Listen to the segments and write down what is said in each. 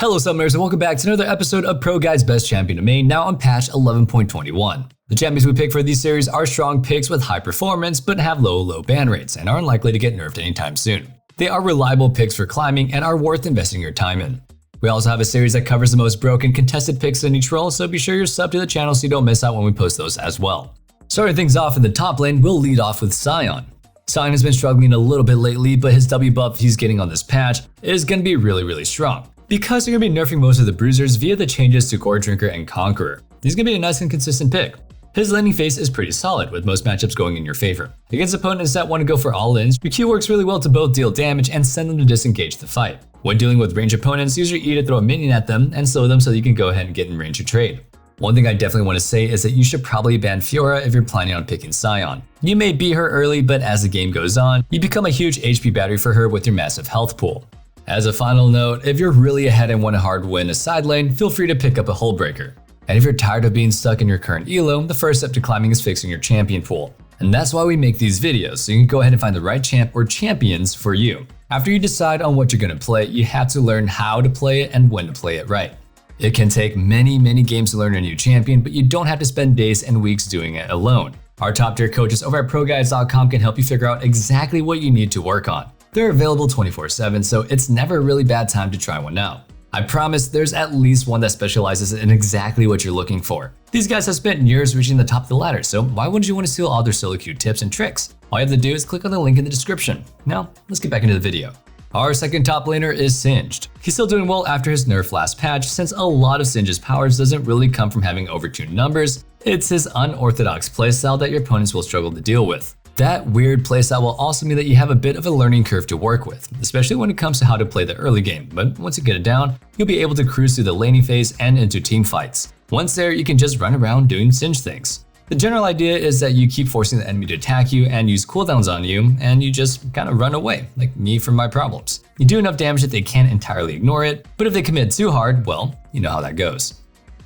Hello summoners and welcome back to another episode of ProGuides Best Champion to Main, now on patch 11.21. The champions we pick for these series are strong picks with high performance but have low ban rates and are unlikely to get nerfed anytime soon. They are reliable picks for climbing and are worth investing your time in. We also have a series that covers the most broken contested picks in each role, so be sure you're subbed to the channel so you don't miss out when we post those as well. Starting things off in the top lane, we'll lead off with Sion. Sion has been struggling a little bit lately, but his W buff he's getting on this patch is going to be really strong. Because they're going to be nerfing most of the bruisers via the changes to Gore Drinker and Conqueror. He's going to be a nice and consistent pick. His laning phase is pretty solid, with most matchups going in your favor. Against opponents that want to go for all-ins, your Q works really well to both deal damage and send them to disengage the fight. When dealing with ranged opponents, use your E to throw a minion at them and slow them so that you can go ahead and get in range to trade. One thing I definitely want to say is that you should probably ban Fiora if you're planning on picking Sion. You may beat her early, but as the game goes on, you become a huge HP battery for her with your massive health pool. As a final note, if you're really ahead and want to hard win a side lane, feel free to pick up a Hullbreaker. And if you're tired of being stuck in your current elo, the first step to climbing is fixing your champion pool. And that's why we make these videos, so you can go ahead and find the right champ or champions for you. After you decide on what you're going to play, you have to learn how to play it and when to play it right. It can take many games to learn a new champion, but you don't have to spend days and weeks doing it alone. Our top tier coaches over at ProGuides.com can help you figure out exactly what you need to work on. They're available 24/7, so it's never a really bad time to try one out. I promise there's at least one that specializes in exactly what you're looking for. These guys have spent years reaching the top of the ladder, so why wouldn't you want to steal all their solo queue tips and tricks? All you have to do is click on the link in the description. Now, let's get back into the video. Our second top laner is Singed. He's still doing well after his nerf last patch, since a lot of Singe's powers doesn't really come from having overtuned numbers, it's his unorthodox playstyle that your opponents will struggle to deal with. That weird playstyle will also mean that you have a bit of a learning curve to work with, especially when it comes to how to play the early game, but once you get it down, you'll be able to cruise through the laning phase and into team fights. Once there, you can just run around doing Singe things. The general idea is that you keep forcing the enemy to attack you and use cooldowns on you, and you just kind of run away, like me from my problems. You do enough damage that they can't entirely ignore it, but if they commit too hard, well, you know how that goes.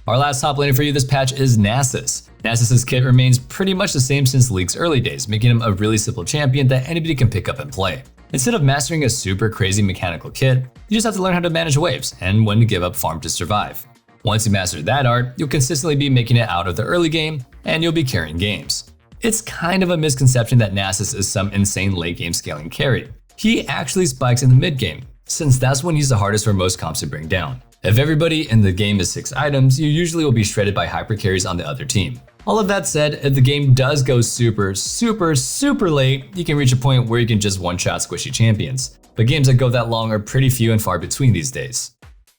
Our last top laner for you this patch is Nasus. Nasus' kit remains pretty much the same since League's early days, making him a really simple champion that anybody can pick up and play. Instead of mastering a super crazy mechanical kit, you just have to learn how to manage waves and when to give up farm to survive. Once you master that art, you'll consistently be making it out of the early game, and you'll be carrying games. It's kind of a misconception that Nasus is some insane late game scaling carry. He actually spikes in the mid game, since that's when he's the hardest for most comps to bring down. If everybody in the game is 6 items, you usually will be shredded by hyper carries on the other team. All of that said, if the game does go super late, you can reach a point where you can just one-shot squishy champions. But games that go that long are pretty few and far between these days.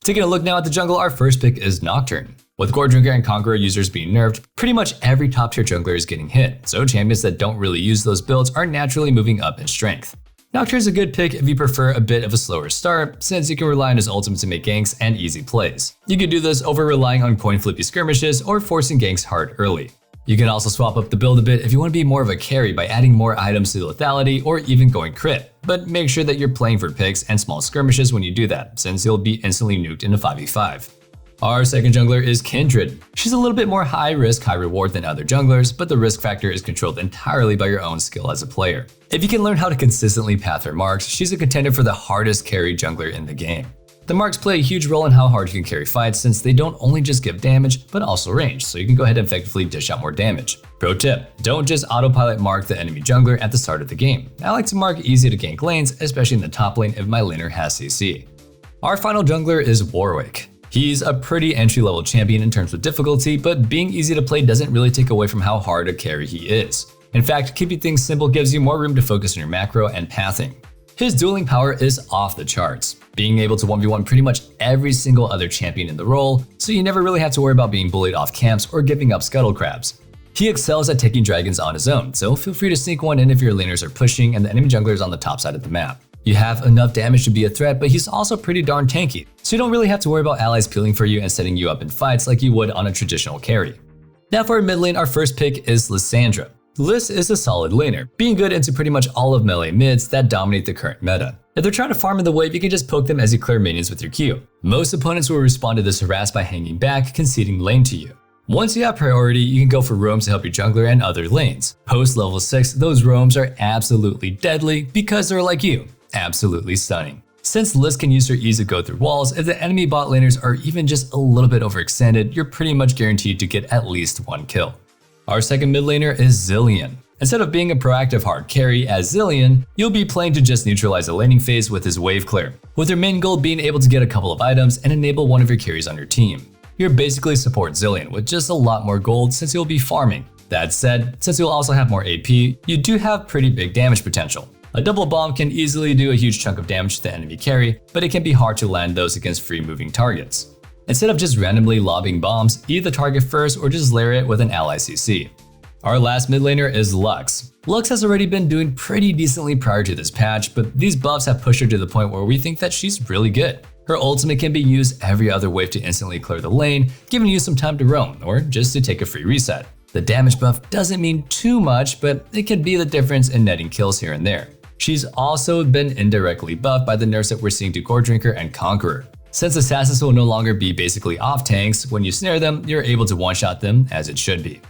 Taking a look now at the jungle, our first pick is Nocturne. With Gore Drinker and Conqueror users being nerfed, pretty much every top tier jungler is getting hit, so champions that don't really use those builds are naturally moving up in strength. Nocturne is a good pick if you prefer a bit of a slower start, since you can rely on his ultimate to make ganks and easy plays. You can do this over relying on coin flippy skirmishes or forcing ganks hard early. You can also swap up the build a bit if you want to be more of a carry by adding more items to lethality or even going crit, but make sure that you're playing for picks and small skirmishes when you do that, since you'll be instantly nuked in a 5v5. Our second jungler is Kindred. She's a little bit more high risk, high reward than other junglers, but the risk factor is controlled entirely by your own skill as a player. If you can learn how to consistently path her marks, she's a contender for the hardest carry jungler in the game. The marks play a huge role in how hard you can carry fights, since they don't only just give damage, but also range, so you can go ahead and effectively dish out more damage. Pro tip, don't just autopilot mark the enemy jungler at the start of the game. I like to mark easy to gank lanes, especially in the top lane if my laner has CC. Our final jungler is Warwick. He's a pretty entry-level champion in terms of difficulty, but being easy to play doesn't really take away from how hard a carry he is. In fact, keeping things simple gives you more room to focus on your macro and pathing. His dueling power is off the charts, being able to 1v1 pretty much every single other champion in the role, so you never really have to worry about being bullied off camps or giving up scuttle crabs. He excels at taking dragons on his own, so feel free to sneak one in if your laners are pushing and the enemy jungler is on the top side of the map. You have enough damage to be a threat, but he's also pretty darn tanky, so you don't really have to worry about allies peeling for you and setting you up in fights like you would on a traditional carry. Now for our mid lane, our first pick is Lissandra. Liss is a solid laner, being good into pretty much all of melee mids that dominate the current meta. If they're trying to farm in the wave, you can just poke them as you clear minions with your Q. Most opponents will respond to this harass by hanging back, conceding lane to you. Once you have priority, you can go for roams to help your jungler and other lanes. Post level 6, those roams are absolutely deadly because they're like you, absolutely stunning. Since Liz can use her ease to go through walls, if the enemy bot laners are even just a little bit overextended, you're pretty much guaranteed to get at least one kill. Our second mid laner is Zilean. Instead of being a proactive hard carry as Zilean, you'll be playing to just neutralize the laning phase with his wave clear, with your main goal being able to get a couple of items and enable one of your carries on your team. You're basically support Zilean with just a lot more gold since you'll be farming. That said, since you'll also have more AP, you do have pretty big damage potential. A double bomb can easily do a huge chunk of damage to the enemy carry, but it can be hard to land those against free moving targets. Instead of just randomly lobbing bombs, eat the target first or just layer it with an ally CC. Our last mid laner is Lux. Lux has already been doing pretty decently prior to this patch, but these buffs have pushed her to the point where we think that she's really good. Her ultimate can be used every other wave to instantly clear the lane, giving you some time to roam, or just to take a free reset. The damage buff doesn't mean too much, but it can be the difference in netting kills here and there. She's also been indirectly buffed by the nerfs that we're seeing to Core Drinker and Conqueror. Since assassins will no longer be basically off tanks, when you snare them, you're able to one-shot them as it should be.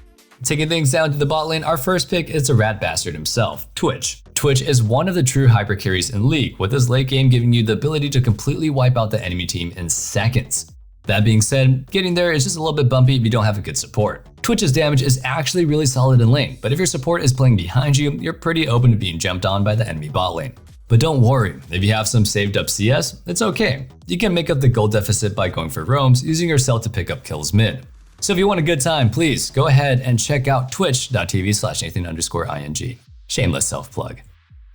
Taking things down to the bot lane, our first pick is the rat bastard himself, Twitch. Twitch is one of the true hyper carries in League, with his late game giving you the ability to completely wipe out the enemy team in seconds. That being said, getting there is just a little bit bumpy if you don't have a good support. Twitch's damage is actually really solid in lane, but if your support is playing behind you, you're pretty open to being jumped on by the enemy bot lane. But don't worry, if you have some saved up CS, it's okay. You can make up the gold deficit by going for roams, using yourself to pick up kills mid. So if you want a good time, please go ahead and check out twitch.tv/Nathan_ing. Shameless self-plug.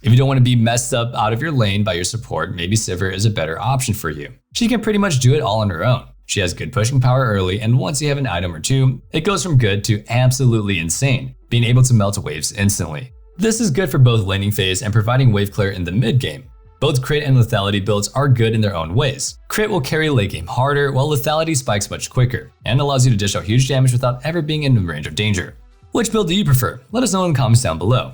If you don't want to be messed up out of your lane by your support, maybe Sivir is a better option for you. She can pretty much do it all on her own. She has good pushing power early, and once you have an item or two, it goes from good to absolutely insane, being able to melt waves instantly. This is good for both laning phase and providing wave clear in the mid game. Both crit and lethality builds are good in their own ways. Crit will carry late game harder, while lethality spikes much quicker, and allows you to dish out huge damage without ever being in range of danger. Which build do you prefer? Let us know in the comments down below.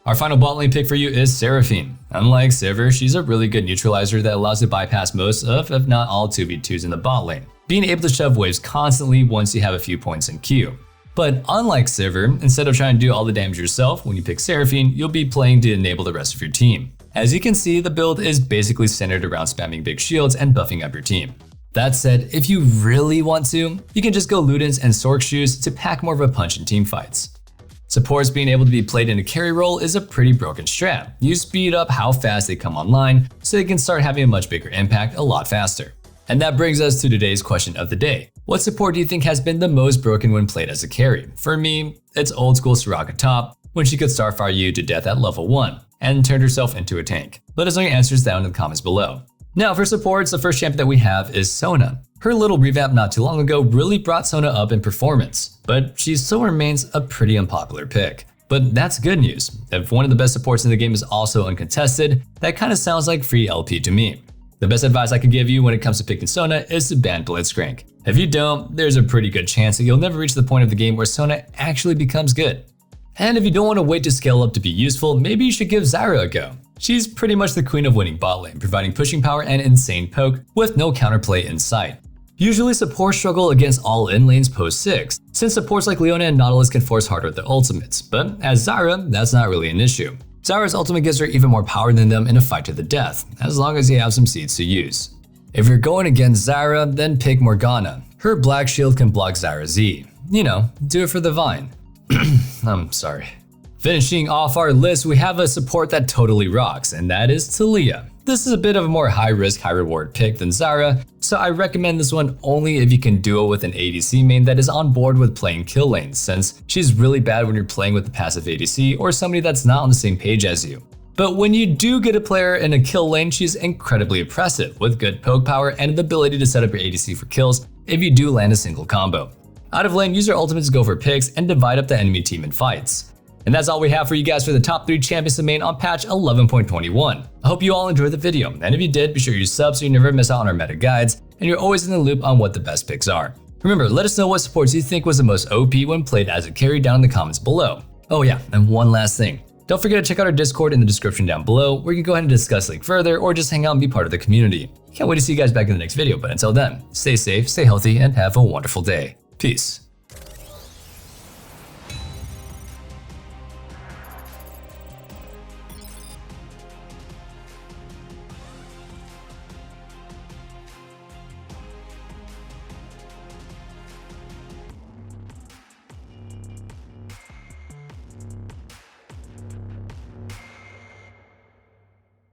Our final bot lane pick for you is Seraphine. Unlike Sivir, she's a really good neutralizer that allows you to bypass most of, if not all, 2v2s in the bot lane, being able to shove waves constantly once you have a few points in queue. But unlike Sivir, instead of trying to do all the damage yourself, when you pick Seraphine, you'll be playing to enable the rest of your team. As you can see, the build is basically centered around spamming big shields and buffing up your team. That said, if you really want to, you can just go Ludens and Sork shoes to pack more of a punch in team fights. Supports being able to be played in a carry role is a pretty broken strat. You speed up how fast they come online so they can start having a much bigger impact a lot faster. And that brings us to today's question of the day. What support do you think has been the most broken when played as a carry? For me, it's old school Soraka top, when she could starfire you to death at level 1 and turned herself into a tank. Let us know your answers down in the comments below. Now for supports, the first champion that we have is Sona. Her little revamp not too long ago really brought Sona up in performance, but she still remains a pretty unpopular pick. But that's good news. If one of the best supports in the game is also uncontested, that kind of sounds like free LP to me. The best advice I could give you when it comes to picking Sona is to ban Blitzcrank. If you don't, there's a pretty good chance that you'll never reach the point of the game where Sona actually becomes good. And if you don't want to wait to scale up to be useful, maybe you should give Zyra a go. She's pretty much the queen of winning bot lane, providing pushing power and insane poke with no counterplay in sight. Usually supports struggle against all in lanes post 6, since supports like Leona and Nautilus can force hard with their ultimates, but as Zyra, that's not really an issue. Zyra's ultimate gives her even more power than them in a fight to the death, as long as you have some seeds to use. If you're going against Zyra, then pick Morgana. Her black shield can block Zyra's E. You know, do it for the vine. I'm sorry. Finishing off our list, we have a support that totally rocks, and that is Taliyah. This is a bit of a more high-risk, high-reward pick than Zyra, so I recommend this one only if you can duo with an ADC main that is on board with playing kill lanes, since she's really bad when you're playing with the passive ADC or somebody that's not on the same page as you. But when you do get a player in a kill lane, she's incredibly impressive, with good poke power and the ability to set up your ADC for kills if you do land a single combo. Out of lane, use your ultimates to go for picks and divide up the enemy team in fights. And that's all we have for you guys for the top 3 champions to main on patch 11.21. I hope you all enjoyed the video, and if you did, be sure you sub so you never miss out on our meta guides, and you're always in the loop on what the best picks are. Remember, let us know what supports you think was the most OP when played as a carry down in the comments below. Oh yeah, and one last thing. Don't forget to check out our Discord in the description down below, where you can go ahead and discuss League further or just hang out and be part of the community. Can't wait to see you guys back in the next video, but until then, stay safe, stay healthy, and have a wonderful day. Peace.